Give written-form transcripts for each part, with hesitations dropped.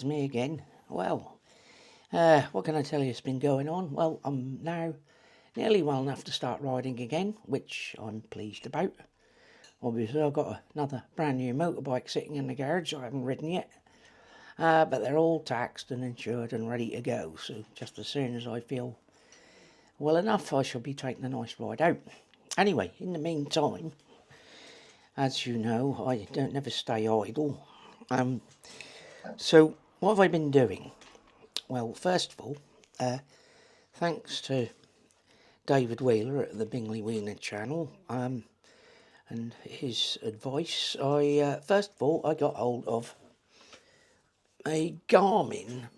it's me again. Well, what can I tell you has been going on? Well, I'm now nearly well enough to start riding again, which I'm pleased about. Obviously, I've got another brand new motorbike sitting in the garage I haven't ridden yet. But they're all taxed and insured and ready to go, so just as soon as I feel well enough, I shall be taking a nice ride out. Anyway, in the meantime, as you know, I don't never stay idle. So what have I been doing? Well, first of all, thanks to David Wheeler at the Bingley Wiener channel and his advice, I first of all I got hold of a Garmin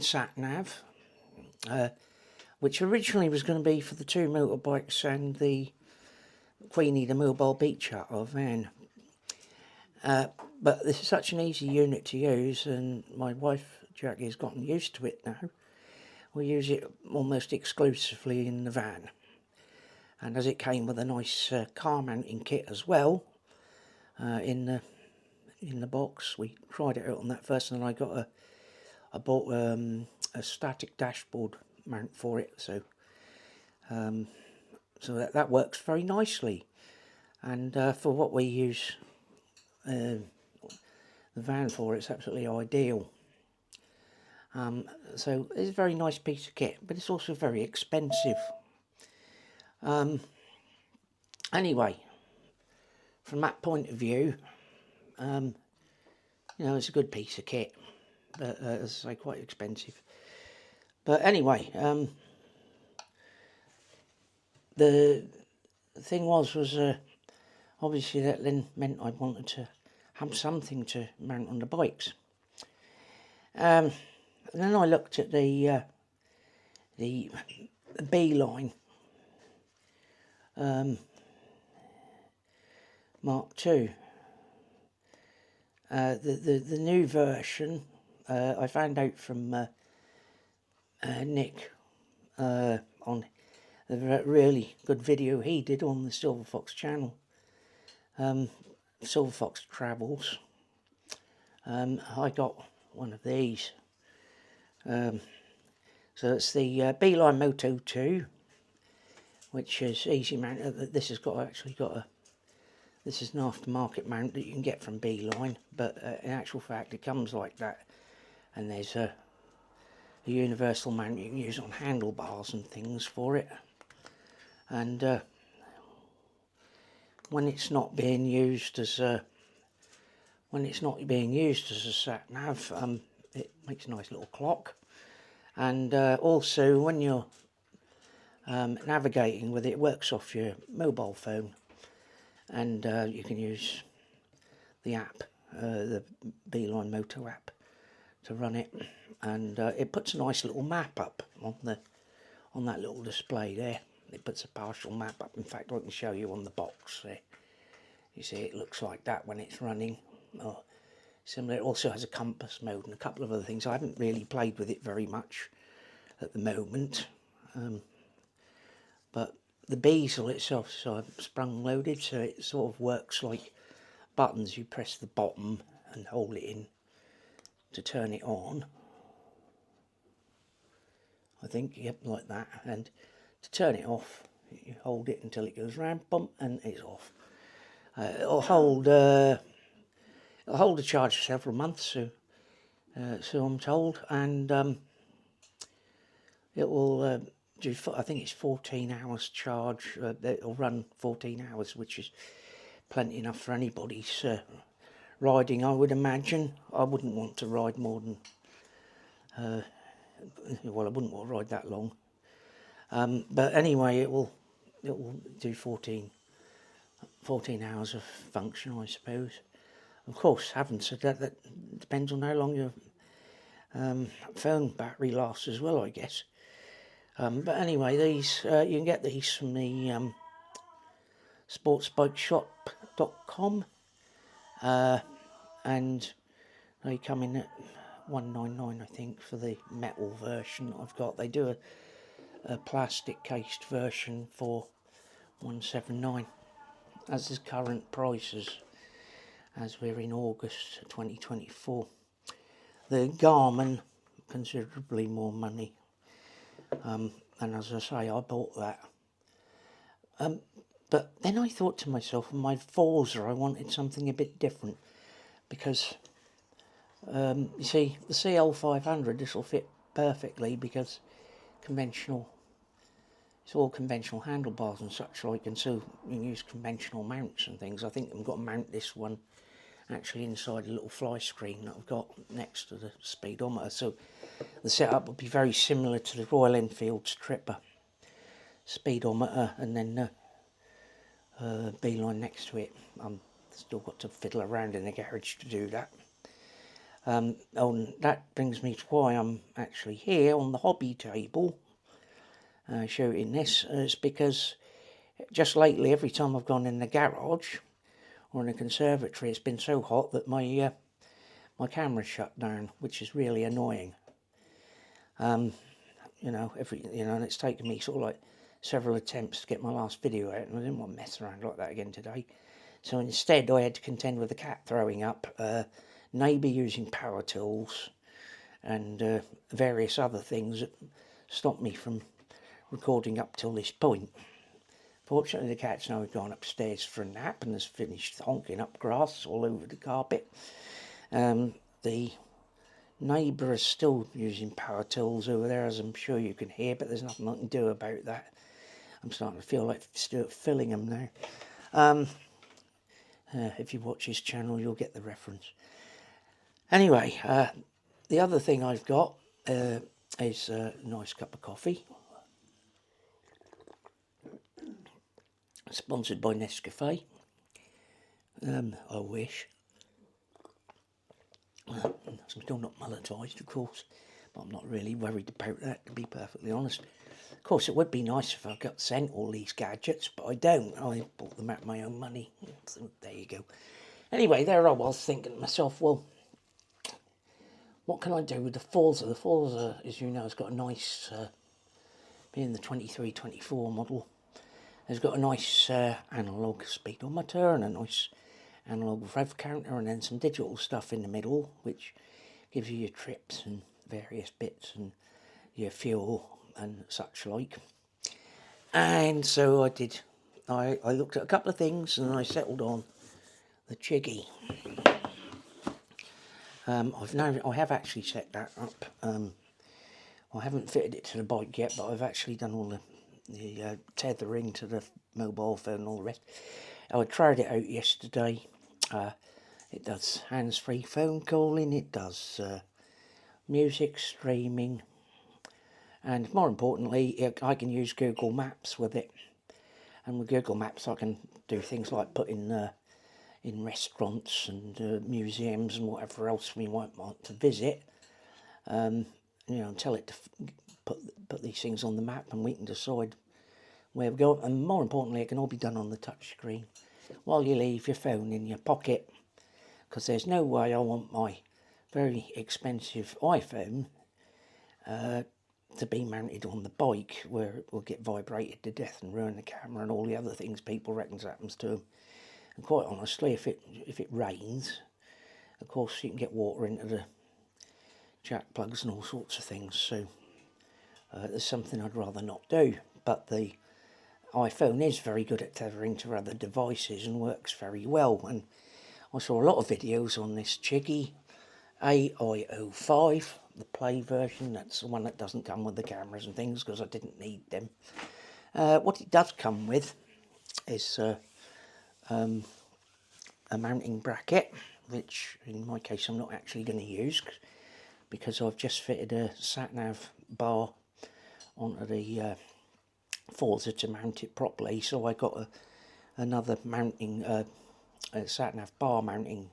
sat nav, which originally was going to be for the two motorbikes and the Queenie the mobile beach hut or van. But this is such an easy unit to use, and my wife Jackie has gotten used to it now. We use it almost exclusively in the van, and as it came with a nice car mounting kit as well in the box, we tried it out on that first, and I bought a static dashboard mount for it, so that works very nicely. And for what we use the van for, it's absolutely ideal. So it's a very nice piece of kit, but it's also very expensive. Anyway, from that point of view, it's a good piece of kit, but as I say, quite expensive. But anyway, the thing was obviously that then meant I wanted to have something to mount on the bikes. And then I looked at the Beeline Mark II. The new version, I found out from Nick on the really good video he did on the Silver Fox channel, Silver Fox Travels. I got one of these. So it's the Beeline Moto 2, which is easy mount. This has this is an aftermarket mount that you can get from Beeline, but in actual fact it comes like that, and there's a universal mount you can use on handlebars and things for it. And when it's not being used as a sat nav, it makes a nice little clock. And also when you're navigating with it, it works off your mobile phone, and you can use the app, the Beeline Moto app, to run it, and it puts a nice little map up on that little display there. It puts a partial map up. In fact, I can show you on the box there. You see, it looks like that when it's running. Similar, it also has a compass mode and a couple of other things. I haven't really played with it very much at the moment, but the bezel itself is sprung loaded, so it sort of works like buttons. You press the bottom and hold it in to turn it on, I think, yep, like that, and to turn it off you hold it until it goes round, bump, and it's off. It'll hold a charge for several months, so I'm told, and it will do, I think it's 14 hours charge. It'll run 14 hours, which is plenty enough for anybody's riding, I would imagine. I wouldn't want to ride more than, well, I wouldn't want to ride that long. But anyway, it will do 14 hours of function, I suppose. Of course, having said that, that depends on how long your phone battery lasts as well, I guess. But anyway, these you can get these from the sportsbikeshop.com, and they come in at $199, I think, for the metal version that I've got. They do a plastic cased version for $179, as is current prices. as we're in August 2024. The Garmin, considerably more money, and as I say, I bought that. But then I thought to myself, in my Forza, I wanted something a bit different, because you see, the CL500, this will fit perfectly, because conventional, it's all conventional handlebars and such like, and so you can use conventional mounts and things. I think I've got to mount this one actually inside a little fly screen that I've got next to the speedometer, so the setup will be very similar to the Royal Enfield's Tripper speedometer, and then beeline next to it. I'm still got to fiddle around in the garage to do that. And that brings me to why I'm actually here on the hobby table shooting this. It's because just lately, every time I've gone in the garage or in the conservatory, it's been so hot that my my camera's shut down, which is really annoying. You know, and it's taken me sort of like several attempts to get my last video out, and I didn't want to mess around like that again today. So instead, I had to contend with the cat throwing up, neighbour using power tools, and various other things that stopped me from recording up till this point. Fortunately, the cat's now gone upstairs for a nap and has finished honking up grass all over the carpet. The neighbour is still using power tools over there, as I'm sure you can hear, but there's nothing I can do about that. I'm starting to feel like Stuart Fillingham now. If you watch his channel, you'll get the reference. Anyway, the other thing I've got is a nice cup of coffee. Sponsored by Nescafe. I wish. I'm still not mulletised, of course, but I'm not really worried about that, to be perfectly honest. Of course, it would be nice if I got sent all these gadgets, but I don't. I bought them out of my own money. So there you go. Anyway, there I was thinking to myself, well, what can I do with the Forza? The Forza, as you know, has got a nice, being the 23-24 model, has got a nice analogue speedometer and a nice analogue rev counter, and then some digital stuff in the middle, which gives you your trips and various bits and your fuel and such like. And so I did. I looked at a couple of things and I settled on the Chiggy. I have actually set that up. I haven't fitted it to the bike yet, but I've actually done all the tethering to the mobile phone and all the rest. I tried it out yesterday. It does hands-free phone calling, it does music streaming, and more importantly, I can use Google Maps with it. And with Google Maps, I can do things like put in restaurants and museums and whatever else we might want to visit. You know, and tell it to put these things on the map, and we can decide where we go. And more importantly, it can all be done on the touch screen while you leave your phone in your pocket, because there's no way I want my very expensive iPhone to be mounted on the bike, where it will get vibrated to death and ruin the camera and all the other things people reckon happens to them. And quite honestly, if it rains, of course you can get water into the jack plugs and all sorts of things, so there's something I'd rather not do. But the iPhone is very good at tethering to other devices and works very well, and I saw a lot of videos on this Chiggy AI05, the play version. That's the one that doesn't come with the cameras and things, because I didn't need them. What it does come with is a mounting bracket, which in my case I'm not actually going to use, because I've just fitted a sat-nav bar onto the Forza to mount it properly. So I got another mounting, a sat-nav bar mounting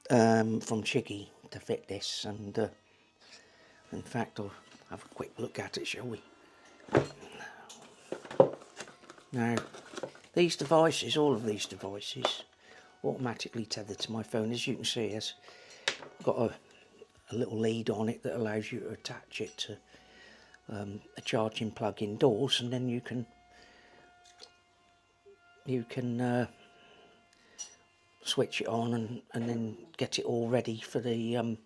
from Chiggy to fit this, and in fact I'll have a quick look at it, shall we? Now, these devices, all of these devices, automatically tether to my phone. As you can see, it's got a little lead on it that allows you to attach it to a charging plug indoors, and then you can switch it on and then get it all ready for the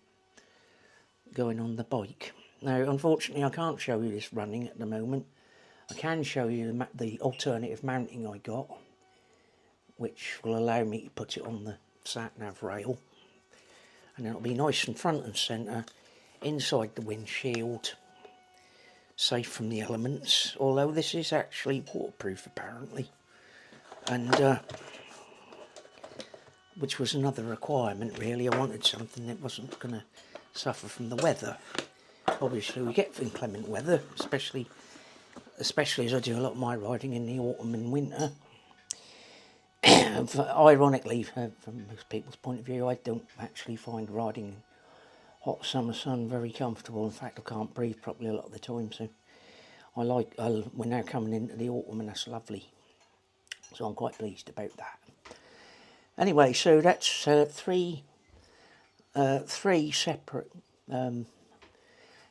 going on the bike. Now unfortunately I can't show you this running at the moment. I can show you the alternative mounting I got, which will allow me to put it on the sat-nav rail, and it'll be nice and front and centre inside the windshield, safe from the elements, although this is actually waterproof apparently, and which was another requirement really. I wanted something that wasn't going to suffer from the weather. Obviously we get inclement weather, especially as I do a lot of my riding in the autumn and winter. Ironically, from most people's point of view, I don't actually find riding in hot summer sun very comfortable. In fact, I can't breathe properly a lot of the time, so we're now coming into the autumn and that's lovely. So I'm quite pleased about that. Anyway, so that's three separate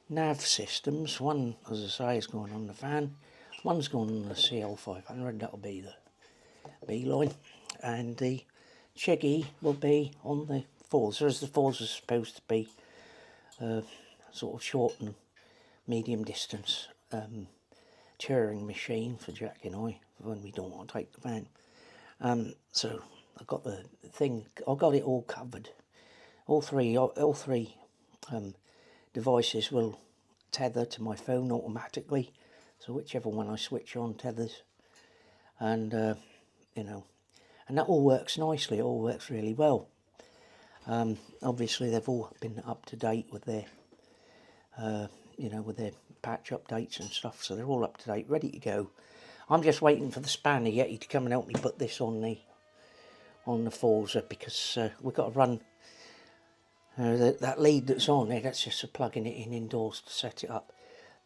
nav systems. One, as I say, is going on the van. One's going on the CL500, that'll be the B-line. And the Chiggy will be on the Forza, as the Forza is supposed to be sort of short and medium distance touring machine for Jack and I when we don't want to take the van. So I've got the thing, I've got it all covered. All three devices will tether to my phone automatically, so whichever one I switch on tethers, and you know, and that all works nicely. It all works really well. Obviously they've all been up to date with their you know, with their patch updates and stuff, so they're all up to date, ready to go. I'm just waiting for the spanner Yeti to come and help me put this on the Forza, because we've got to run that lead that's on there. That's just for plugging it in indoors to set it up.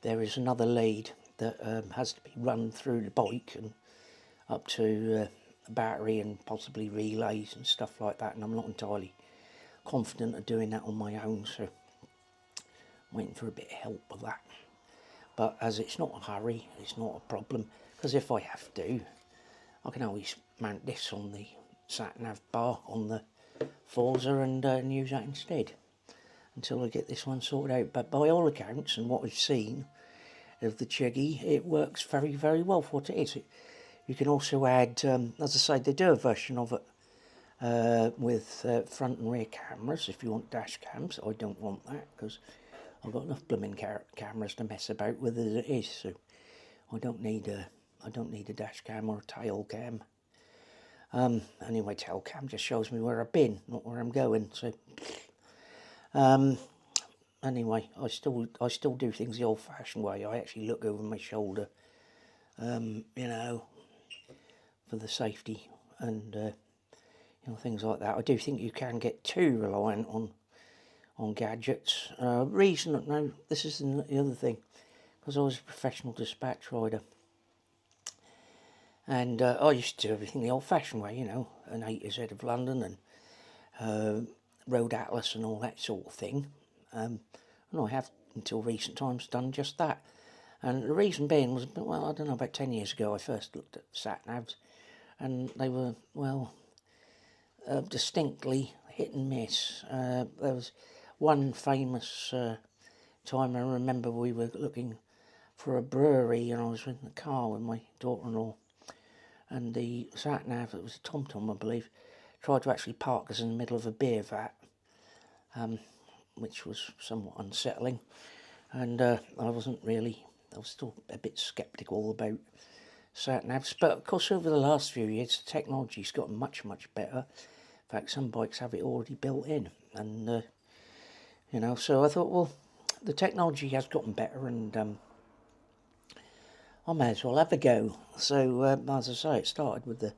There is another lead that has to be run through the bike and up to a battery and possibly relays and stuff like that, and I'm not entirely confident of doing that on my own, so I'm waiting for a bit of help with that. But as it's not a hurry, it's not a problem, because if I have to, I can always mount this on the sat-nav bar on the Forza and use that instead until I get this one sorted out. But by all accounts and what I've seen of the Chiggy, it works very, very well for what it is. You can also add, as I say, they do a version of it with front and rear cameras if you want dash cams. I don't want that because I've got enough blooming cameras to mess about with as it is, so I don't need a dash cam or a tail cam. Anyway, tail cam just shows me where I've been, not where I'm going. So anyway, I still do things the old-fashioned way. I actually look over my shoulder, you know, for the safety and you know, things like that. I do think you can get too reliant on gadgets. No, this is the other thing, because I was a professional dispatch rider, and I used to do everything the old-fashioned way, you know, an A to Z of London and road atlas and all that sort of thing. And I have, until recent times, done just that. And the reason being was, well, I don't know, about 10 years ago I first looked at sat-navs, and they were, well, distinctly hit and miss. There was one famous time I remember we were looking for a brewery, and I was in the car with my daughter-in-law, and the sat-nav, it was a TomTom I believe, tried to actually park us in the middle of a beer vat, which was somewhat unsettling, and I was still a bit sceptical about sat-navs, but of course over the last few years the technology's gotten much, much better. In fact, some bikes have it already built in, and you know, so I thought, well, the technology has gotten better, and I may as well have a go. So as I say, it started with the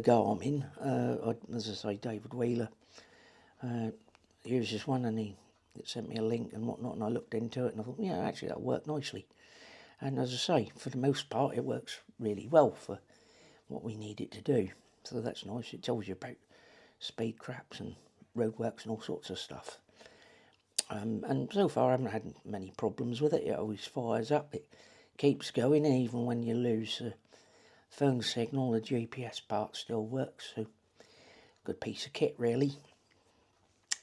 Garmin. As I say, David Wheeler uses one, and he sent me a link and whatnot, and I looked into it and I thought, yeah, actually that worked nicely. And as I say, for the most part, it works really well for what we need it to do. So that's nice. It tells you about speed traps and roadworks and all sorts of stuff. And so far I haven't had many problems with it. It always fires up. It keeps going, and even when you lose the phone signal, the GPS part still works. So good piece of kit, really.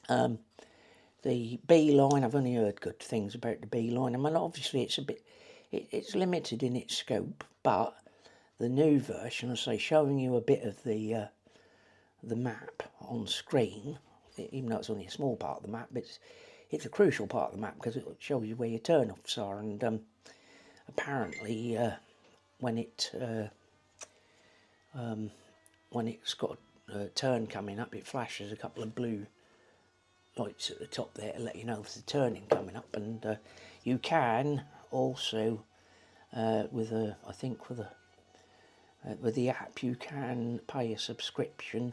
The Beeline, I've only heard good things about the Beeline. I mean, obviously it's a bit, it's limited in its scope, but the new version, I say, showing you a bit of the map on screen, even though it's only a small part of the map, it's a crucial part of the map because it shows you where your turn-offs are. And apparently, when it's got a turn coming up, it flashes a couple of blue lights at the top there to let you know if there's a turning coming up. And you can also, with the app, you can pay a subscription,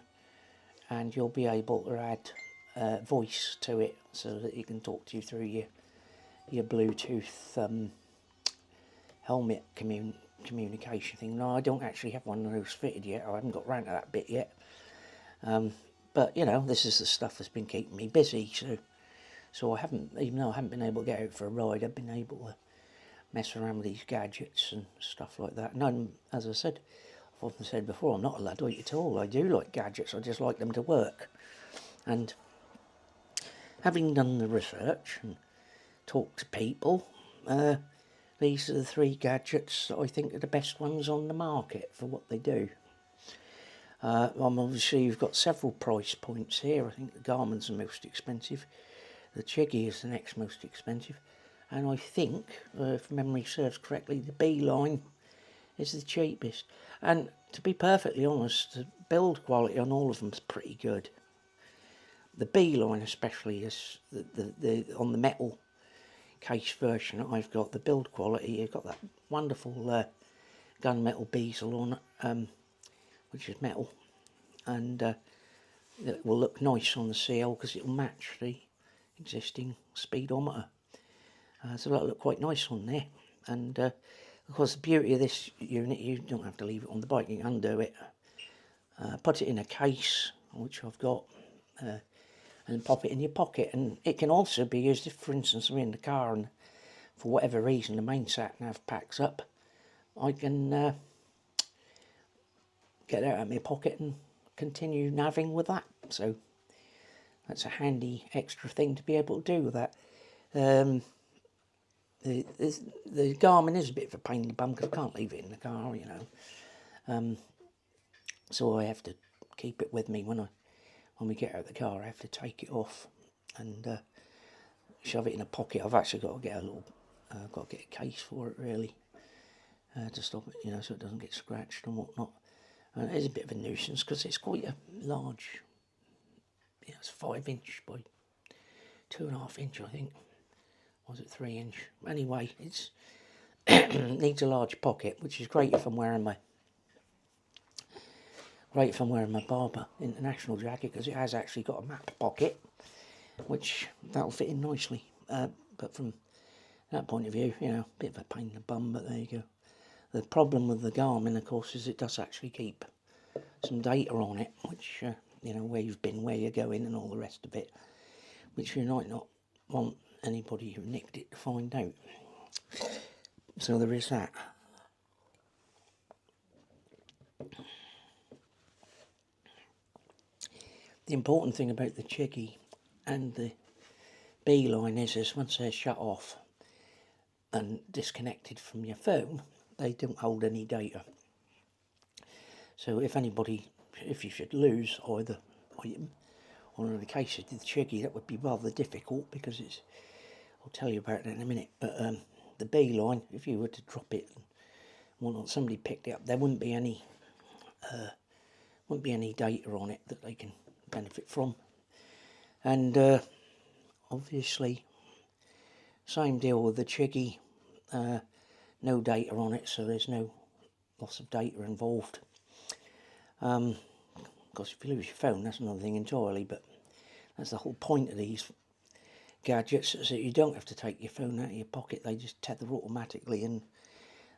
and you'll be able to add voice to it so that it can talk to you through your Bluetooth helmet communication thing. No, I don't actually have one of those fitted yet. I haven't got round to that bit yet. But you know, this is the stuff that's been keeping me busy. So I haven't, even though I haven't been able to get out for a ride, I've been able to mess around with these gadgets and stuff like that. And as I said, I've often said before, I'm not a Luddite at all. I do like gadgets. I just like them to work. And having done the research and talked to people, these are the 3 gadgets that I think are the best ones on the market for what they do. Obviously, you've got several price points here. I think the Garmin's the most expensive. The Chiggy is the next most expensive. And I think, if memory serves correctly, the Beeline is the cheapest. And to be perfectly honest, the build quality on all of them is pretty good. The Beeline especially is on the metal case version that I've got, the build quality, you've got that wonderful gunmetal bezel on it, which is metal, and it will look nice on the CL because it will match the existing speedometer. So that'll look quite nice on there. And of course, the beauty of this unit, you don't have to leave it on the bike, you can undo it, put it in a case, which I've got, and pop it in your pocket. And it can also be used if, for instance, I'm in the car and for whatever reason the main sat-nav packs up, I can get it out of my pocket and continue navving with that. So that's a handy extra thing to be able to do with that. The Garmin is a bit of a pain in the bum because I can't leave it in the car, you know. So I have to keep it with me when we get out of the car. I have to take it off and shove it in a pocket. I've actually got to get got to get a case for it really, to stop it, you know, so it doesn't get scratched and whatnot. And it is a bit of a nuisance because it's quite a large. Yeah, it's 5 inch by 2.5 inch, I think. Was it 3 inch? Anyway, it's needs a large pocket, which is great if I'm wearing my Barber International jacket, because it has actually got a map pocket, which that'll fit in nicely. But from that point of view, you know, a bit of a pain in the bum, but there you go. The problem with the Garmin, of course, is it does actually keep some data on it, which, you know, where you've been, where you're going, and all the rest of it, which you might not want anybody who nicked it to find out. So there is that. The important thing about the Chiggy and the Beeline is once they're shut off and disconnected from your phone, they don't hold any data. So if you should lose either item, or in the case of the Chiggy, that would be rather difficult because I'll tell you about that in a minute, but the Beeline, if you were to drop it and whatnot, somebody picked it up, there wouldn't be any data on it that they can benefit from. And obviously, same deal with the Chiggy, no data on it, so there's no loss of data involved. Of course, if you lose your phone, that's another thing entirely, but that's the whole point of these gadgets, so you don't have to take your phone out of your pocket. They just tether automatically and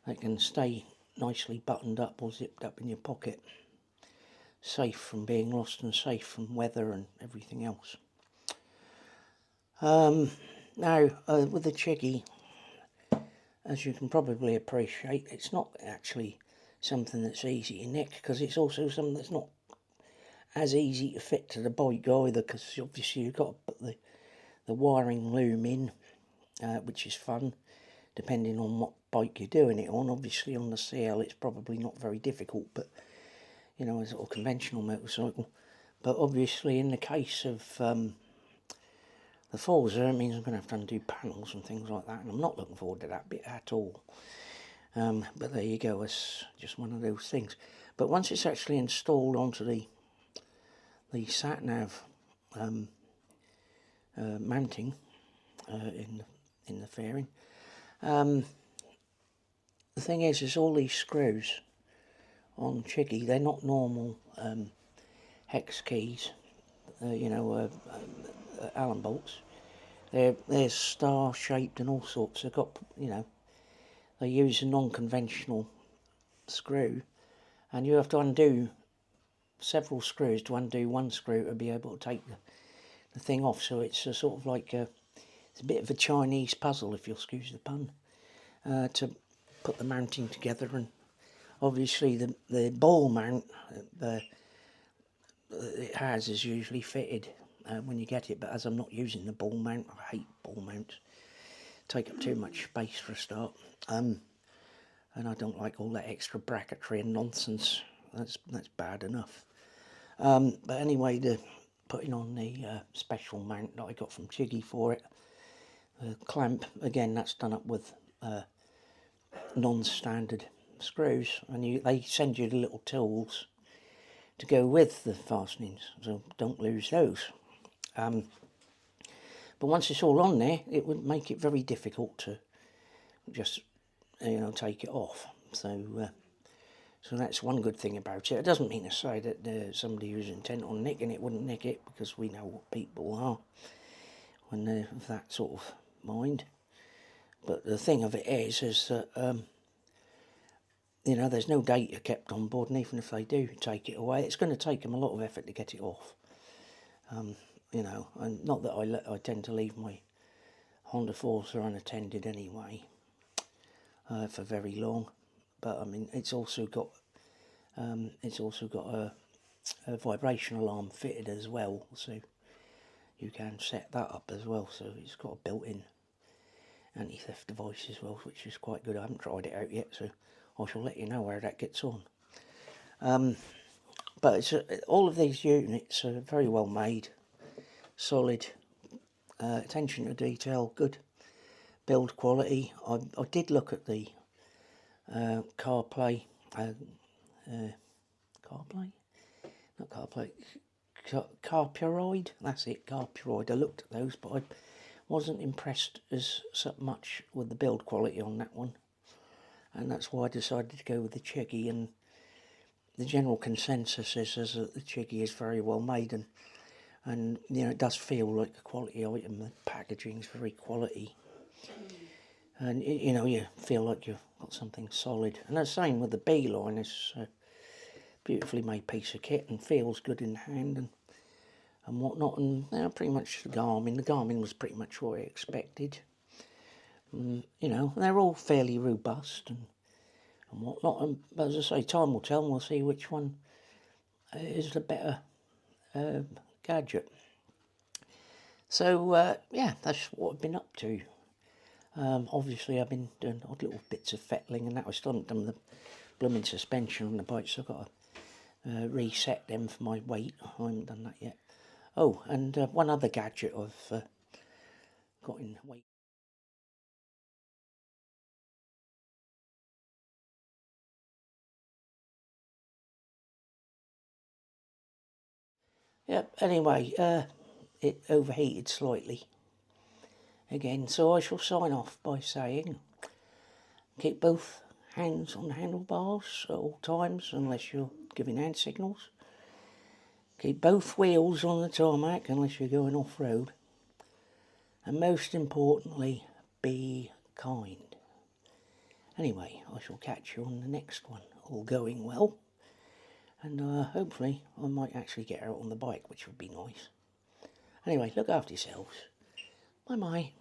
they can stay nicely buttoned up or zipped up in your pocket, safe from being lost and safe from weather and everything else. Now, with the Chiggy, as you can probably appreciate, it's not actually something that's easy to nick, because it's also something that's not as easy to fit to the bike either, because obviously you've got to put the wiring loom in, which is fun, depending on what bike you're doing it on. Obviously on the CL it's probably not very difficult, but you know, a sort of conventional motorcycle. But obviously in the case of the Forza, it means I'm going to have to undo panels and things like that, and I'm not looking forward to that bit at all. But there you go, it's just one of those things. But once it's actually installed onto the sat-nav mounting in the fairing, the thing is all these screws on Chiggy, they're not normal hex keys, you know, Allen bolts. They're star shaped and all sorts. They've got, you know, they use a non-conventional screw, and you have to undo several screws to undo one screw to be able to take the thing off. So it's a sort of like it's a bit of a Chinese puzzle, if you'll excuse the pun, to put the mounting together. And obviously the ball mount it has is usually fitted when you get it, but as I'm not using the ball mount, I hate ball mounts, take up too much space for a start, and I don't like all that extra bracketry and nonsense. That's bad enough. But anyway, the putting on the special mount that I got from Chiggy for it, the clamp, again that's done up with non-standard screws, and they send you the little tools to go with the fastenings, so don't lose those. But once it's all on there, it would make it very difficult to just, you know, take it off. So so that's one good thing about it. It doesn't mean to say that somebody who's intent on nicking it wouldn't nick it, because we know what people are when they're of that sort of mind. But the thing of it is that you know, there's no data kept on board, and even if they do take it away, it's going to take them a lot of effort to get it off. You know, and not that I tend to leave my Honda Forza unattended anyway for very long, but I mean it's also got a vibration alarm fitted as well, so you can set that up as well. So it's got a built-in anti-theft device as well, which is quite good. I haven't tried it out yet, so I shall let you know where that gets on. But it's all of these units are very well made, solid, attention to detail, good build quality. I did look at the CarPlay, Carpuride, that's it, Carpuride. I looked at those, but I wasn't impressed as much with the build quality on that one, and that's why I decided to go with the Chiggy. And the general consensus is that the Chiggy is very well made, and you know, it does feel like a quality item. The packaging is very quality, and you know, you feel like you've got something solid. And the same with the B-line. It's a beautifully made piece of kit and feels good in hand and whatnot. And you know, pretty much the Garmin was pretty much what I expected. You know, they're all fairly robust and whatnot. And as I say, time will tell, and we'll see which one is the better gadget. So yeah, that's what I've been up to. Obviously I've been doing odd little bits of fettling and that. I still haven't done the blooming suspension on the bike, so I've got to reset them for my weight. I haven't done that yet. Oh, and one other gadget I've got in weight. Yep, anyway, it overheated slightly again, so I shall sign off by saying keep both hands on the handlebars at all times unless you're giving hand signals. Keep both wheels on the tarmac unless you're going off-road. And most importantly, be kind. Anyway, I shall catch you on the next one, all going well. And hopefully I might actually get out on the bike, which would be nice. Anyway, look after yourselves. Bye-bye.